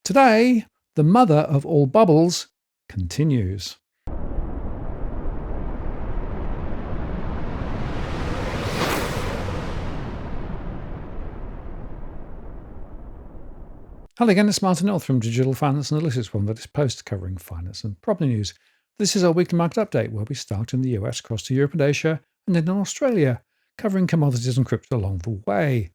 Today, the mother of all bubbles continues. Hello again, it's Martin North from Digital Finance Analytics, one that is post covering finance and property news. This is our weekly market update where we start in the US, cross to Europe and Asia, and then in Australia, covering commodities and crypto along the way.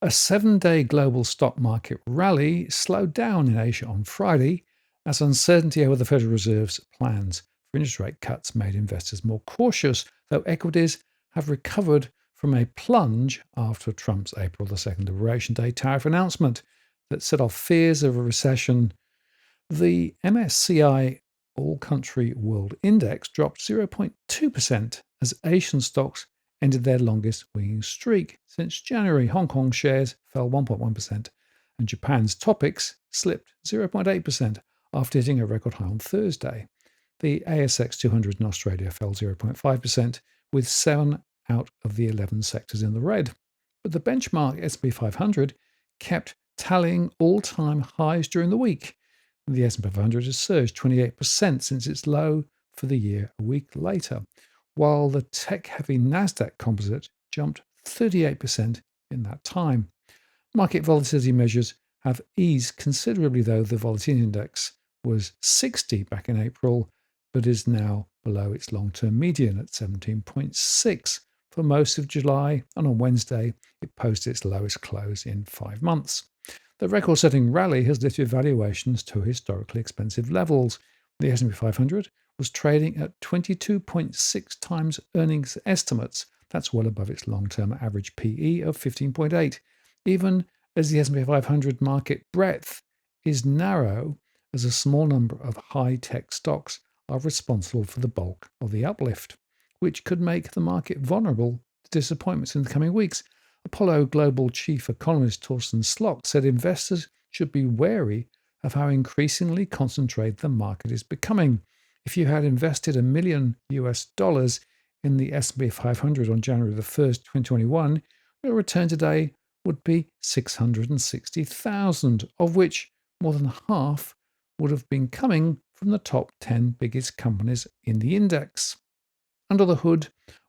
A 7-day global stock market rally slowed down in Asia on Friday as uncertainty over the Federal Reserve's plans for interest rate cuts made investors more cautious, though equities have recovered from a plunge after Trump's April 2nd Liberation Day tariff announcement that set off fears of a recession. The MSCI All Country World Index dropped 0.2% as Asian stocks ended their longest winning streak since January. Hong Kong shares fell 1.1%, and Japan's Topix slipped 0.8% after hitting a record high on Thursday. The ASX 200 in Australia fell 0.5%, with 7 out of the 11 sectors in the red. But the benchmark S&P 500 kept tallying all-time highs during the week. The S&P 500 has surged 28% since its low for the year a week later, while the tech-heavy NASDAQ Composite jumped 38% in that time. Market volatility measures have eased considerably, though. The Volatility Index was 60 back in April, but is now below its long-term median at 17.6 for most of July, and on Wednesday it posted its lowest close in 5 months. The record-setting rally has lifted valuations to historically expensive levels. The S&P 500 was trading at 22.6 times earnings estimates. That's well above its long-term average PE of 15.8, even as the S&P 500 market breadth is narrow, as a small number of high-tech stocks are responsible for the bulk of the uplift, which could make the market vulnerable to disappointments in the coming weeks. Apollo Global Chief Economist Torsten Slok said investors should be wary of how increasingly concentrated the market is becoming. If you had invested $1 million in the S&P 500 on January the 1st, 2021, your return today would be $660,000, of which more than half would have been coming from the top 10 biggest companies in the index. Under the hood,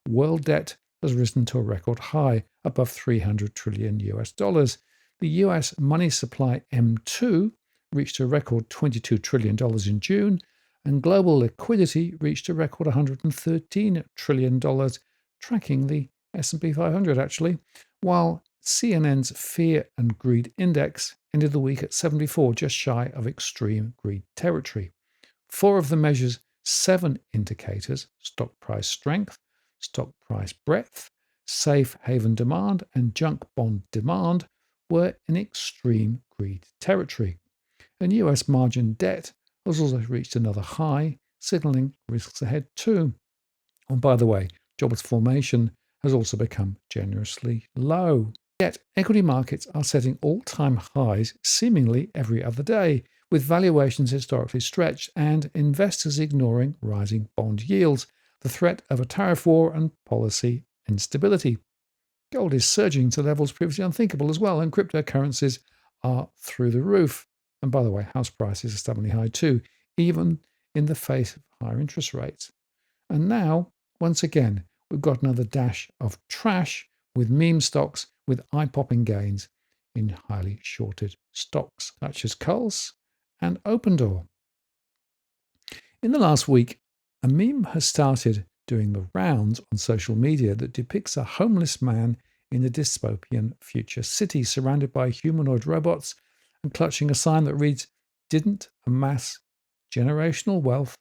world debt has risen to a record high, above $300 trillion. The US money supply M2 reached a record $22 trillion in June, and global liquidity reached a record $113 trillion, tracking the S&P 500 actually, while CNN's Fear and Greed Index ended the week at 74, just shy of extreme greed territory. 4 of the measure's 7 indicators, stock price strength, stock price breadth, safe haven demand, and junk bond demand, were in extreme greed territory. And US margin debt has also reached another high, signaling risks ahead too. And by the way, jobless formation has also become generously low. Yet equity markets are setting all-time highs seemingly every other day, with valuations historically stretched and investors ignoring rising bond yields, the threat of a tariff war, and policy instability. Gold is surging to levels previously unthinkable as well, and cryptocurrencies are through the roof. And by the way, house prices are stubbornly high too, even in the face of higher interest rates. And now, once again, we've got another dash of trash with meme stocks with eye-popping gains in highly shorted stocks, such as Coles and Opendoor. In the last week, a meme has started doing the rounds on social media that depicts a homeless man in a dystopian future city surrounded by humanoid robots and clutching a sign that reads, "Didn't amass generational wealth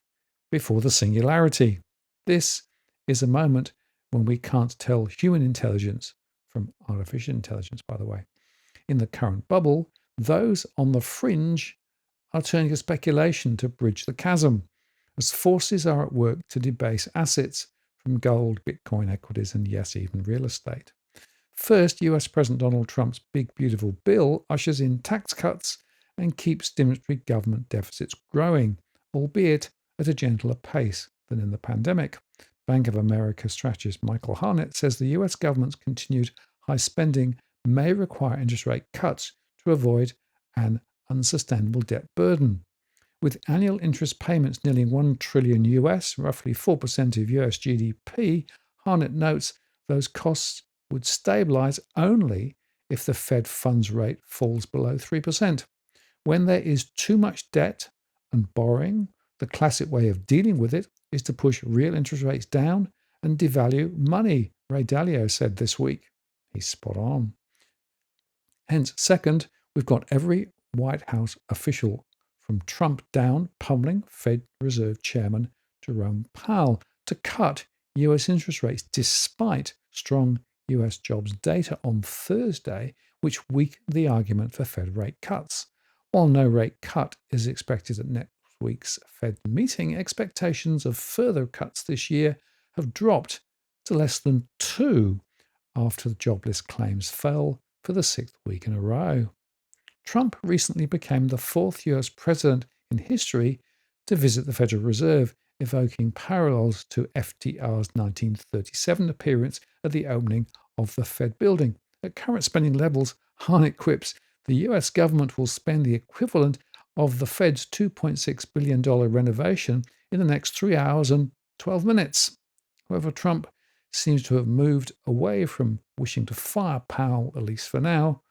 before the singularity." This is a moment when we can't tell human intelligence from artificial intelligence, by the way. In the current bubble, those on the fringe are turning to speculation to bridge the chasm, as forces are at work to debase assets from gold, Bitcoin, equities, and yes, even real estate. First, US President Donald Trump's big, beautiful bill ushers in tax cuts and keeps stimulatory government deficits growing, albeit at a gentler pace than in the pandemic. Bank of America strategist Michael Harnett says the US government's continued high spending may require interest rate cuts to avoid an unsustainable debt burden. With annual interest payments nearly $1 trillion US, roughly 4% of US GDP, Harnett notes those costs would stabilize only if the Fed funds rate falls below 3%. When there is too much debt and borrowing, the classic way of dealing with it is to push real interest rates down and devalue money, Ray Dalio said this week. He's spot on. Hence, second, we've got every White House official from Trump down pummeling Fed Reserve Chairman Jerome Powell to cut US interest rates despite strong US jobs data on Thursday, which weakened the argument for Fed rate cuts. While no rate cut is expected at next week's Fed meeting, expectations of further cuts this year have dropped to less than 2 after the jobless claims fell for the 6th week in a row. Trump recently became the 4th US president in history to visit the Federal Reserve, evoking parallels to FDR's 1937 appearance at the opening of the Fed building. At current spending levels, Harnett quips, the US government will spend the equivalent of the Fed's $2.6 billion renovation in the next 3 hours and 12 minutes. However, Trump seems to have moved away from wishing to fire Powell, at least for now,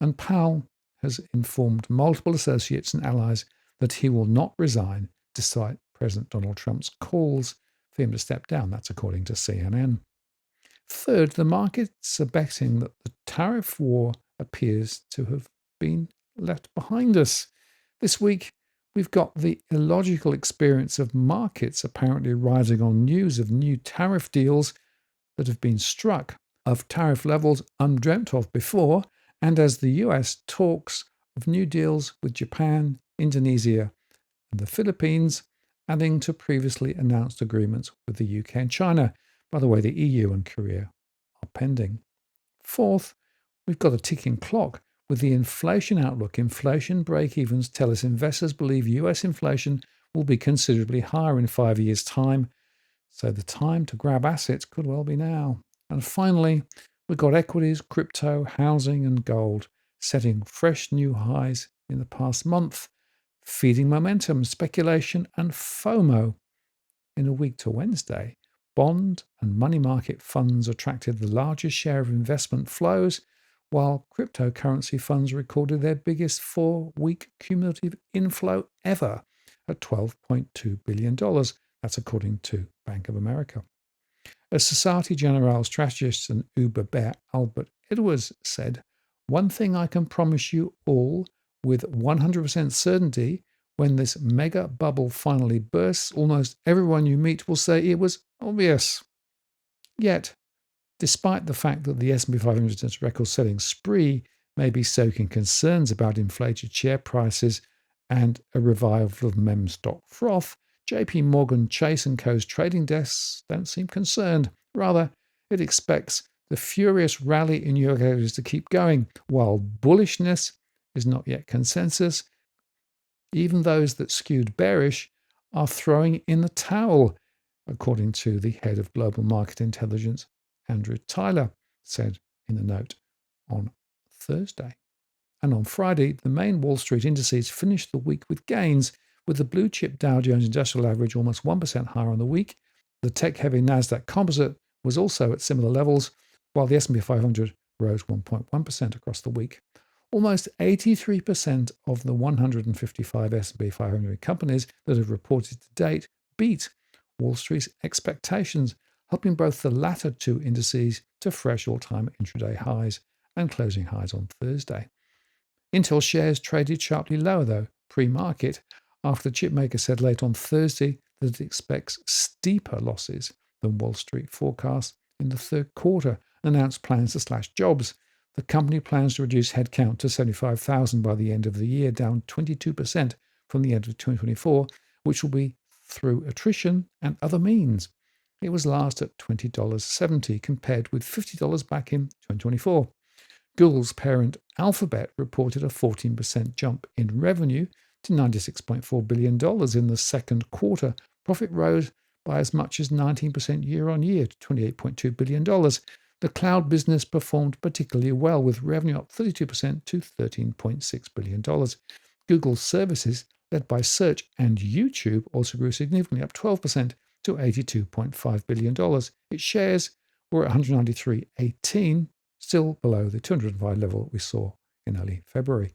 and Powell has informed multiple associates and allies that he will not resign despite President Donald Trump's calls for him to step down. That's according to CNN. Third, the markets are betting that the tariff war appears to have been left behind us. This week, we've got the illogical experience of markets apparently rising on news of new tariff deals that have been struck, of tariff levels undreamt of before, and as the US talks of new deals with Japan, Indonesia, and the Philippines, adding to previously announced agreements with the UK and China. By the way, the EU and Korea are pending. Fourth, we've got a ticking clock with the inflation outlook. Inflation break-evens tell us investors believe US inflation will be considerably higher in 5 years' time, so the time to grab assets could well be now. And finally, we've got equities, crypto, housing, and gold setting fresh new highs in the past month, feeding momentum, speculation, and FOMO. In a week to Wednesday, bond and money market funds attracted the largest share of investment flows, while cryptocurrency funds recorded their biggest 4-week cumulative inflow ever at $12.2 billion. That's according to Bank of America. As Societe Generale strategist and Uber bear Albert Edwards said, "One thing I can promise you all with 100% certainty, when this mega bubble finally bursts, almost everyone you meet will say it was obvious." Yet, despite the fact that the S&P 500's record-setting spree may be stoking concerns about inflated share prices and a revival of meme stock froth, JP Morgan Chase & Co.'s trading desks don't seem concerned. Rather, it expects the furious rally in New York equities to keep going, while bullishness is not yet consensus. Even those that skewed bearish are throwing in the towel, according to the head of global market intelligence, Andrew Tyler, said in a note on Thursday. And on Friday, the main Wall Street indices finished the week with gains, with the blue chip Dow Jones Industrial Average almost 1% higher on the week. The tech-heavy NASDAQ Composite was also at similar levels, while the S&P 500 rose 1.1% across the week. Almost 83% of the 155 S&P 500 companies that have reported to date beat Wall Street's expectations, helping both the latter two indices to fresh all-time intraday highs and closing highs on Thursday. Intel shares traded sharply lower, though, pre-market, after the chipmaker said late on Thursday that it expects steeper losses than Wall Street forecasts in the third quarter and announced plans to slash jobs. The company plans to reduce headcount to 75,000 by the end of the year, down 22% from the end of 2024, which will be through attrition and other means. It was last at $20.70, compared with $50 back in 2024. Google's parent Alphabet reported a 14% jump in revenue to $96.4 billion in the second quarter. Profit rose by as much as 19% year on year to $28.2 billion. The cloud business performed particularly well, with revenue up 32% to $13.6 billion. Google's services, led by search and YouTube, also grew significantly, up 12% to $82.5 billion. Its shares were at 193.18, still below the 205 level we saw in early February.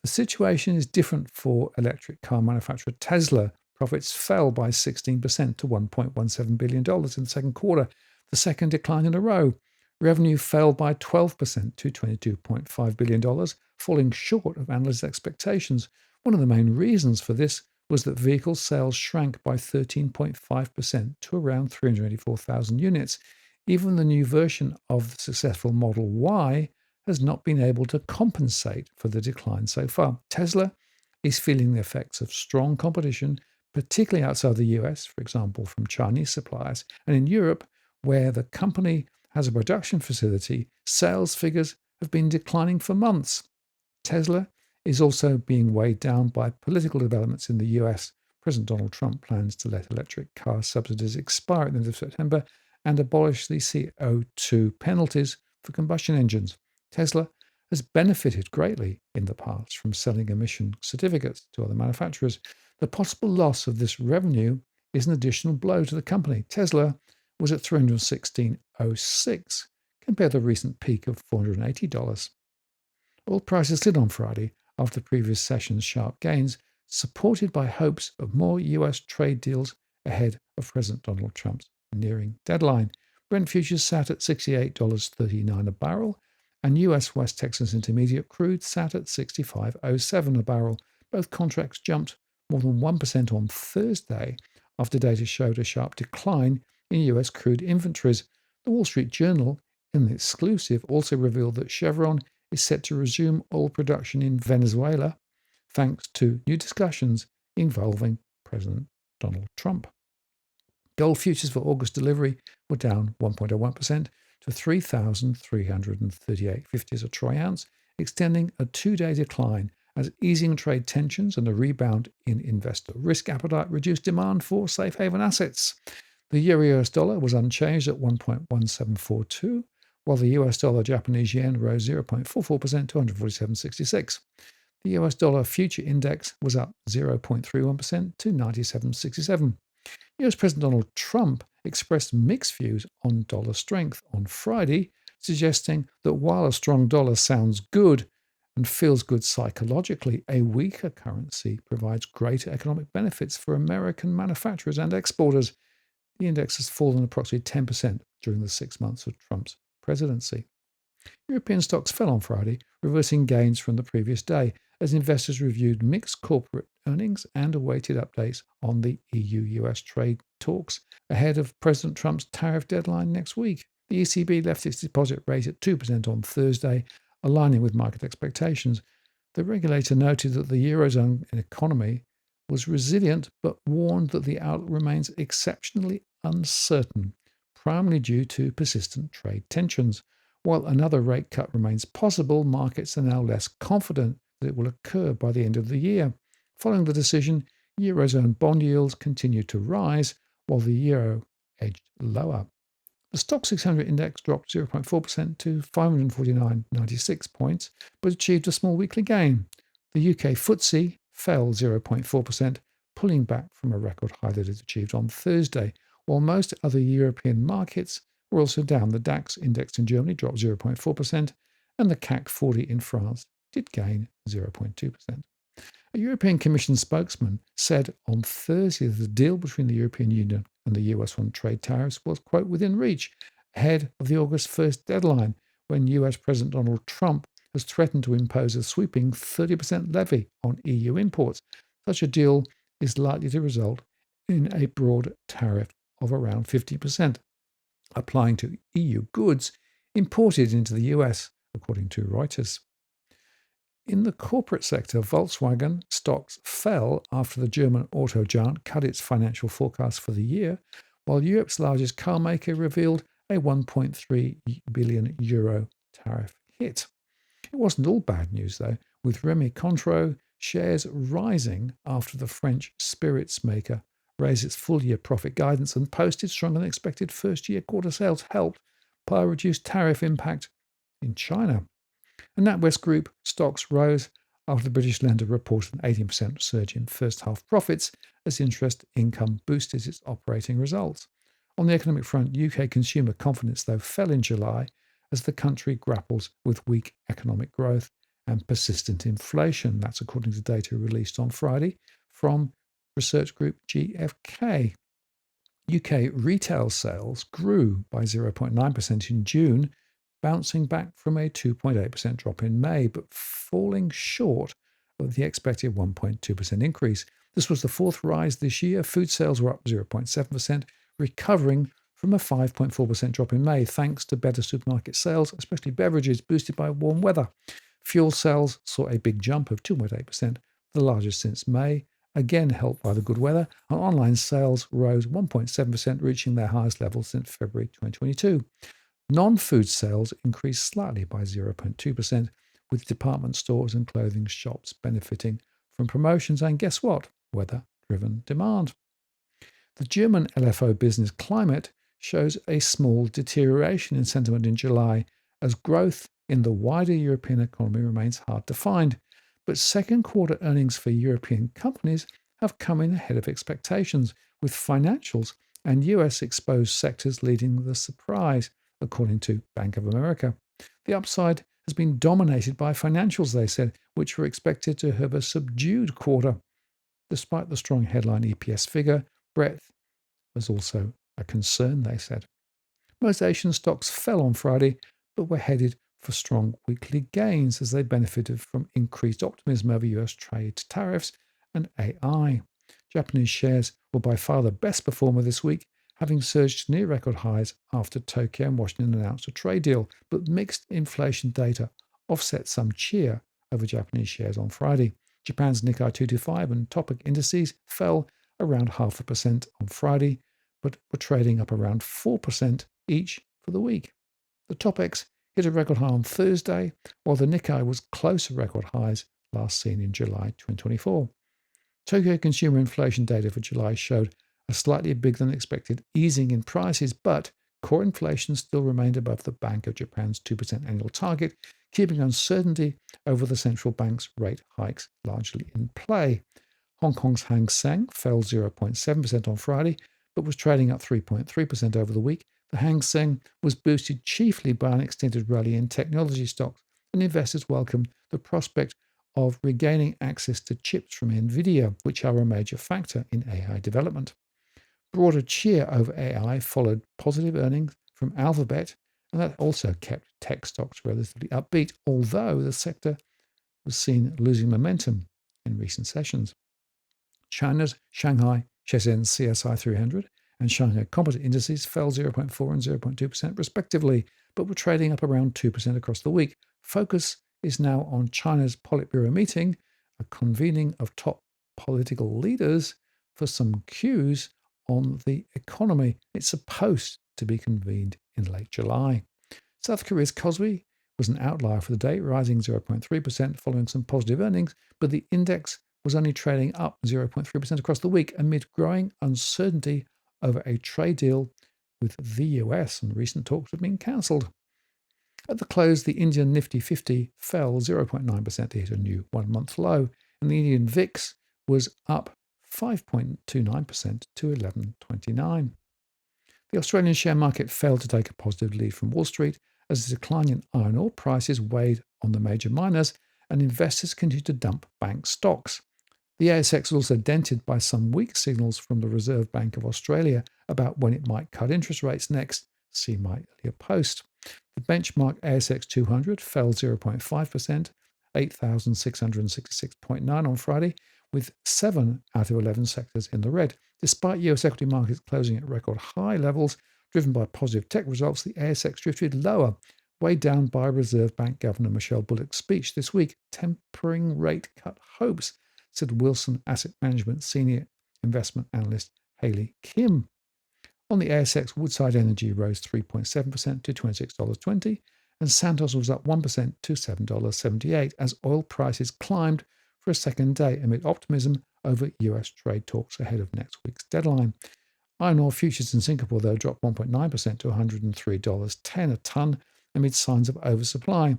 The situation is different for electric car manufacturer Tesla. Profits fell by 16% to $1.17 billion in the second quarter, the second decline in a row. Revenue fell by 12% to $22.5 billion, falling short of analysts' expectations. One of the main reasons for this was that vehicle sales shrank by 13.5% to around 384,000 units. Even the new version of the successful Model Y has not been able to compensate for the decline so far. Tesla is feeling the effects of strong competition, particularly outside the US, for example, from Chinese suppliers. And in Europe, where the company has a production facility, sales figures have been declining for months. Tesla is also being weighed down by political developments in the US. President Donald Trump plans to let electric car subsidies expire at the end of September and abolish the CO2 penalties for combustion engines. Tesla has benefited greatly in the past from selling emission certificates to other manufacturers. The possible loss of this revenue is an additional blow to the company. Tesla was at $316.06 compared to the recent peak of $480. Oil prices slid on Friday after the previous session's sharp gains, supported by hopes of more US trade deals ahead of President Donald Trump's nearing deadline. Brent futures sat at $68.39 a barrel, and US West Texas Intermediate crude sat at $65.07 a barrel. Both contracts jumped more than 1% on Thursday after data showed a sharp decline in US crude inventories. The Wall Street Journal, in the exclusive, also revealed that Chevron is set to resume oil production in Venezuela thanks to new discussions involving President Donald Trump. Gold futures for August delivery were down 1.01% to 3,338.50 a troy ounce, extending a two-day decline as easing trade tensions and a rebound in investor risk appetite reduced demand for safe haven assets. The euro-US dollar was unchanged at 1.1742, while the US dollar Japanese yen rose 0.44% to 147.66. The US dollar future index was up 0.31% to 97.67. US President Donald Trump expressed mixed views on dollar strength on Friday, suggesting that while a strong dollar sounds good and feels good psychologically, a weaker currency provides greater economic benefits for American manufacturers and exporters. The index has fallen approximately 10% during the 6 months of Trump's presidency. European stocks fell on Friday, reversing gains from the previous day as investors reviewed mixed corporate earnings and awaited updates on the EU-US trade talks ahead of President Trump's tariff deadline next week. The ECB left its deposit rate at 2% on Thursday, aligning with market expectations. The regulator noted that the Eurozone economy was resilient but warned that the outlook remains exceptionally uncertain, primarily due to persistent trade tensions. While another rate cut remains possible, markets are now less confident that it will occur by the end of the year. Following the decision, Eurozone bond yields continued to rise, while the euro edged lower. The Stoxx 600 index dropped 0.4% to 549.96 points, but achieved a small weekly gain. The UK FTSE fell 0.4%, pulling back from a record high that it achieved on Thursday, while most other European markets were also down. The DAX index in Germany dropped 0.4%, and the CAC 40 in France did gain 0.2%. A European Commission spokesman said on Thursday that the deal between the European Union and the US on trade tariffs was, quote, within reach, ahead of the August 1st deadline, when US President Donald Trump has threatened to impose a sweeping 30% levy on EU imports. Such a deal is likely to result in a broad tariff of around 50%, applying to EU goods imported into the US, according to Reuters. In the corporate sector, Volkswagen stocks fell after the German auto giant cut its financial forecast for the year, while Europe's largest car maker revealed a €1.3 billion tariff hit. It wasn't all bad news, though, with Rémy Cointreau shares rising after the French spirits maker raised its full-year profit guidance and posted stronger than expected first-year quarter sales, helped by a reduced tariff impact in China. And NatWest Group stocks rose after the British lender reported an 18% surge in first half profits as interest income boosted its operating results. On the economic front, UK consumer confidence, though, fell in July as the country grapples with weak economic growth and persistent inflation. That's according to data released on Friday from research group GfK. UK retail sales grew by 0.9% in June, bouncing back from a 2.8% drop in May, but falling short of the expected 1.2% increase. This was the fourth rise this year. Food sales were up 0.7%, recovering from a 5.4% drop in May, thanks to better supermarket sales, especially beverages, boosted by warm weather. Fuel sales saw a big jump of 2.8%, the largest since May, again helped by the good weather, and online sales rose 1.7%, reaching their highest level since February 2022. Non-food sales increased slightly by 0.2%, with department stores and clothing shops benefiting from promotions and, guess what, weather-driven demand. The German LFO business climate shows a small deterioration in sentiment in July as growth in the wider European economy remains hard to find. But second quarter earnings for European companies have come in ahead of expectations, with financials and US exposed sectors leading the surprise, according to Bank of America. The upside has been dominated by financials, they said, which were expected to have a subdued quarter. Despite the strong headline EPS figure, breadth was also a concern, they said. Most Asian stocks fell on Friday, but were headed for strong weekly gains as they benefited from increased optimism over US trade tariffs and AI. Japanese shares were by far the best performer this week, having surged to near record highs after Tokyo and Washington announced a trade deal, but mixed inflation data offset some cheer over Japanese shares on Friday. Japan's Nikkei 225 and Topix indices fell around 0.5% on Friday, but were trading up around 4% each for the week. The Topix hit a record high on Thursday, while the Nikkei was close to record highs last seen in July 2024. Tokyo consumer inflation data for July showed a slightly bigger than expected easing in prices, but core inflation still remained above the Bank of Japan's 2% annual target, keeping uncertainty over the central bank's rate hikes largely in play. Hong Kong's Hang Seng fell 0.7% on Friday, but was trading up 3.3% over the week. The Hang Seng was boosted chiefly by an extended rally in technology stocks, and investors welcomed the prospect of regaining access to chips from NVIDIA, which are a major factor in AI development. Broader cheer over AI followed positive earnings from Alphabet, and that also kept tech stocks relatively upbeat, although the sector was seen losing momentum in recent sessions. China's Shanghai Shenzhen CSI 300 and Shanghai Composite indices fell 0.4% and 0.2% respectively, but were trading up around 2% across the week. Focus is now on China's Politburo meeting, a convening of top political leaders for some cues on the economy. It's supposed to be convened in late July. South Korea's Kospi was an outlier for the day, rising 0.3% following some positive earnings, but the index was only trading up 0.3% across the week amid growing uncertainty over a trade deal with the US, and recent talks have been cancelled. At the close, the Indian Nifty 50 fell 0.9% to hit a new one-month low, and the Indian VIX was up 5.29% to 1129. The Australian share market failed to take a positive lead from Wall Street as the decline in iron ore prices weighed on the major miners and investors continued to dump bank stocks. The ASX was also dented by some weak signals from the Reserve Bank of Australia about when it might cut interest rates next. See my earlier post. The benchmark ASX 200 fell 0.5%, 8,666.9 on Friday, with 7 out of 11 sectors in the red. Despite US equity markets closing at record high levels, driven by positive tech results, the ASX drifted lower, weighed down by Reserve Bank Governor Michelle Bullock's speech this week, tempering rate cut hopes, said Wilson Asset Management Senior Investment Analyst Hayley Kim. On the ASX, Woodside Energy rose 3.7% to $26.20, and Santos was up 1% to $7.78 as oil prices climbed for a second day amid optimism over US trade talks ahead of next week's deadline. Iron ore futures in Singapore, though, dropped 1.9% to $103.10 a tonne amid signs of oversupply.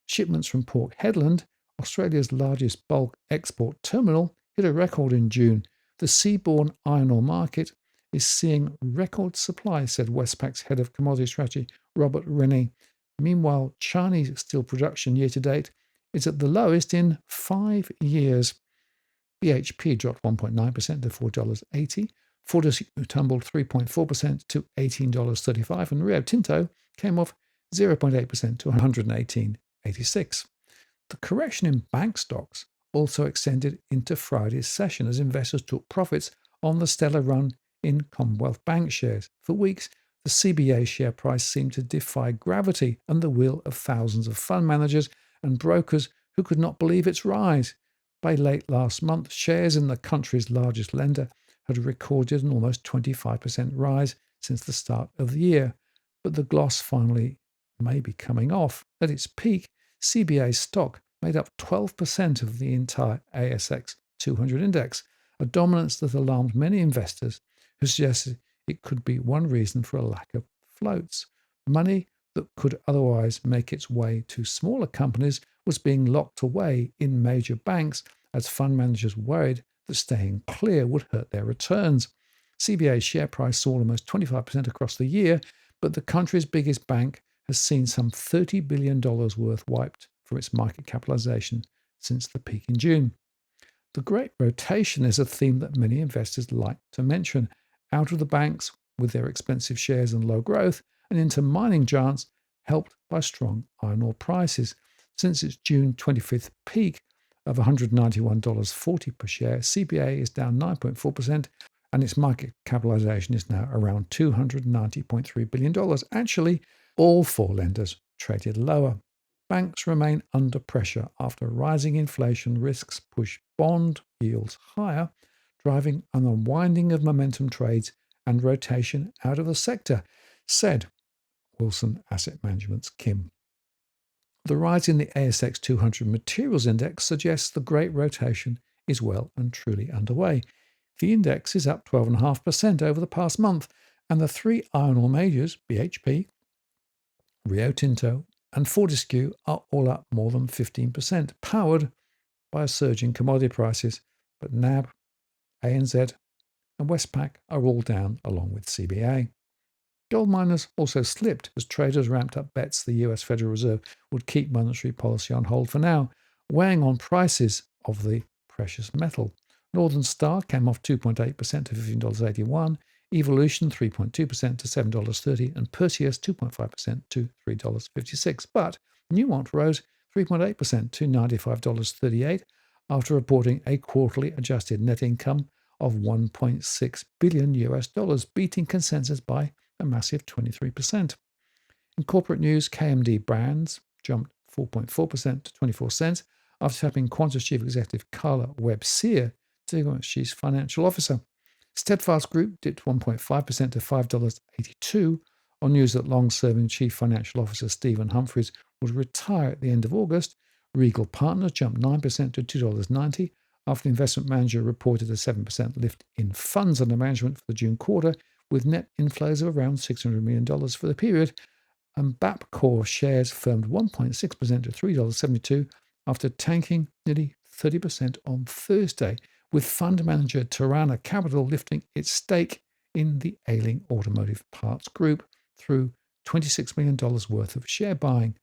Shipments from Port Hedland Australia's largest bulk export terminal, hit a record in June. The seaborne iron ore market is seeing record supply, said Westpac's head of commodity strategy, Robert Rennie. Meanwhile, Chinese steel production year to date is at the lowest in 5 years. BHP dropped 1.9% to $4.80. Fortescue tumbled 3.4% to $18.35, and Rio Tinto came off 0.8% to $118.86. The correction in bank stocks also extended into Friday's session as investors took profits on the stellar run in Commonwealth Bank shares. For weeks, the CBA share price seemed to defy gravity and the will of thousands of fund managers and brokers who could not believe its rise. By late last month, shares in the country's largest lender had recorded an almost 25% rise since the start of the year. But the gloss finally may be coming off. At its peak, CBA stock made up 12% of the entire ASX 200 index, a dominance that alarmed many investors who suggested it could be one reason for a lack of floats. Money that could otherwise make its way to smaller companies was being locked away in major banks as fund managers worried that staying clear would hurt their returns. CBA's share price saw almost 25% across the year, but the country's biggest bank has seen some $30 billion worth wiped from its market capitalization since the peak in June. The great rotation is a theme that many investors like to mention, out of the banks with their expensive shares and low growth, and into mining giants helped by strong iron ore prices. Since its June 25th peak of $191.40 per share, CBA is down 9.4%, and its market capitalization is now around $290.3 billion. Actually, all four lenders traded lower. Banks remain under pressure after rising inflation risks push bond yields higher, driving an unwinding of momentum trades and rotation out of the sector, said Wilson Asset Management's Kim. The rise in the ASX 200 Materials Index suggests the great rotation is well and truly underway. The index is up 12.5% over the past month, and the three iron ore majors, BHP, Rio Tinto, and Fortescue, are all up more than 15%, powered by a surge in commodity prices. But NAB, ANZ, and Westpac are all down along with CBA. Gold miners also slipped as traders ramped up bets the US Federal Reserve would keep monetary policy on hold for now, weighing on prices of the precious metal. Northern Star came off 2.8% to $15.81, Evolution 3.2% to $7.30, and Perseus 2.5% to $3.56. But Newmont rose 3.8% to $95.38 after reporting a quarterly adjusted net income of $1.6 billion, beating consensus by a massive 23%. In corporate news, KMD Brands jumped 4.4% to 24 cents after tapping Qantas Chief Executive Carla Webb-Sear to become its Chief Financial Officer. Steadfast Group dipped 1.5% to $5.82 on news that long-serving Chief Financial Officer Stephen Humphreys would retire at the end of August. Regal Partners jumped 9% to $2.90 after the investment manager reported a 7% lift in funds under management for the June quarter, with net inflows of around $600 million for the period. And Bapcor shares firmed 1.6% to $3.72 after tanking nearly 30% on Thursday, with fund manager Tirana Capital lifting its stake in the ailing automotive parts group through $26 million worth of share buying.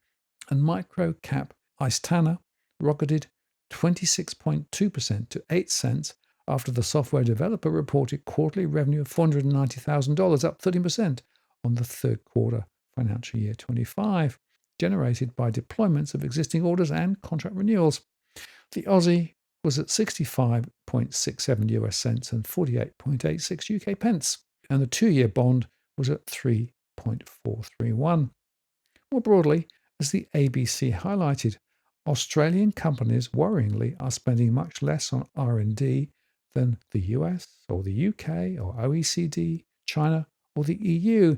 And micro-cap Istana rocketed 26.2% to 8 cents after the software developer reported quarterly revenue of $490,000, up 13% on the third quarter financial year 25, generated by deployments of existing orders and contract renewals. The Aussie was at 65.67 US cents and 48.86 UK pence, and the two-year bond was at 3.431. More broadly, as the ABC highlighted, Australian companies worryingly are spending much less on R&D than the US or the UK or OECD, China or the EU.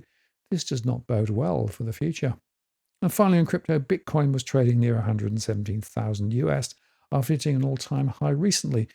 This does not bode well for the future. And finally, in crypto, Bitcoin was trading near 117,000 US after hitting an all-time high recently,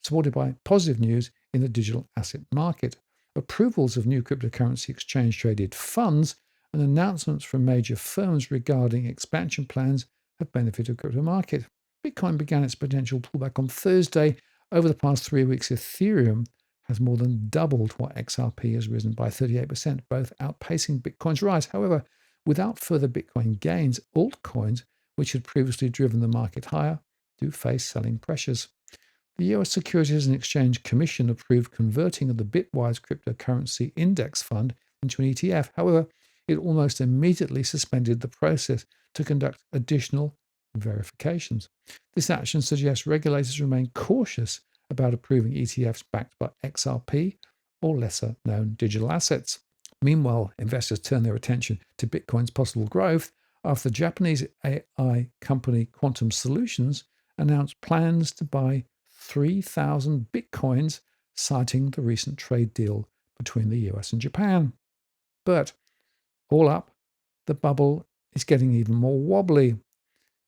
supported by positive news in the digital asset market. Approvals of new cryptocurrency exchange-traded funds and announcements from major firms regarding expansion plans have benefited the crypto market. Bitcoin began its potential pullback on Thursday. Over the past 3 weeks, Ethereum has more than doubled what XRP has risen by 38%, both outpacing Bitcoin's rise. However, without further Bitcoin gains, altcoins, which had previously driven the market higher, do face selling pressures. The US Securities and Exchange Commission approved converting of the Bitwise cryptocurrency index fund into an ETF. However, it almost immediately suspended the process to conduct additional verifications. This action suggests regulators remain cautious about approving ETFs backed by XRP or lesser known digital assets. Meanwhile, investors turn their attention to Bitcoin's possible growth after the Japanese AI company Quantum Solutions announced plans to buy 3,000 Bitcoins, citing the recent trade deal between the US and Japan. But all up, the bubble is getting even more wobbly.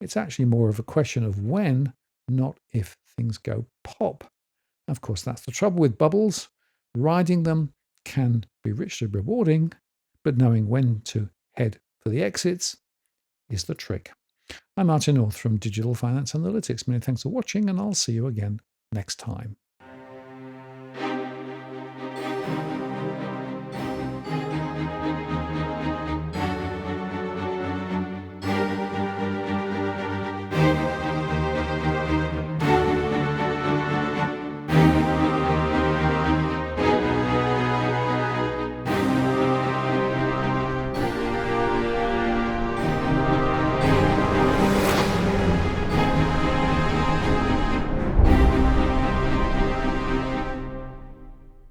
It's actually more of a question of when, not if things go pop. Of course, that's the trouble with bubbles. Riding them can be richly rewarding, but knowing when to head for the exits is the trick. I'm Martin North from Digital Finance Analytics. Many thanks for watching, and I'll see you again next time.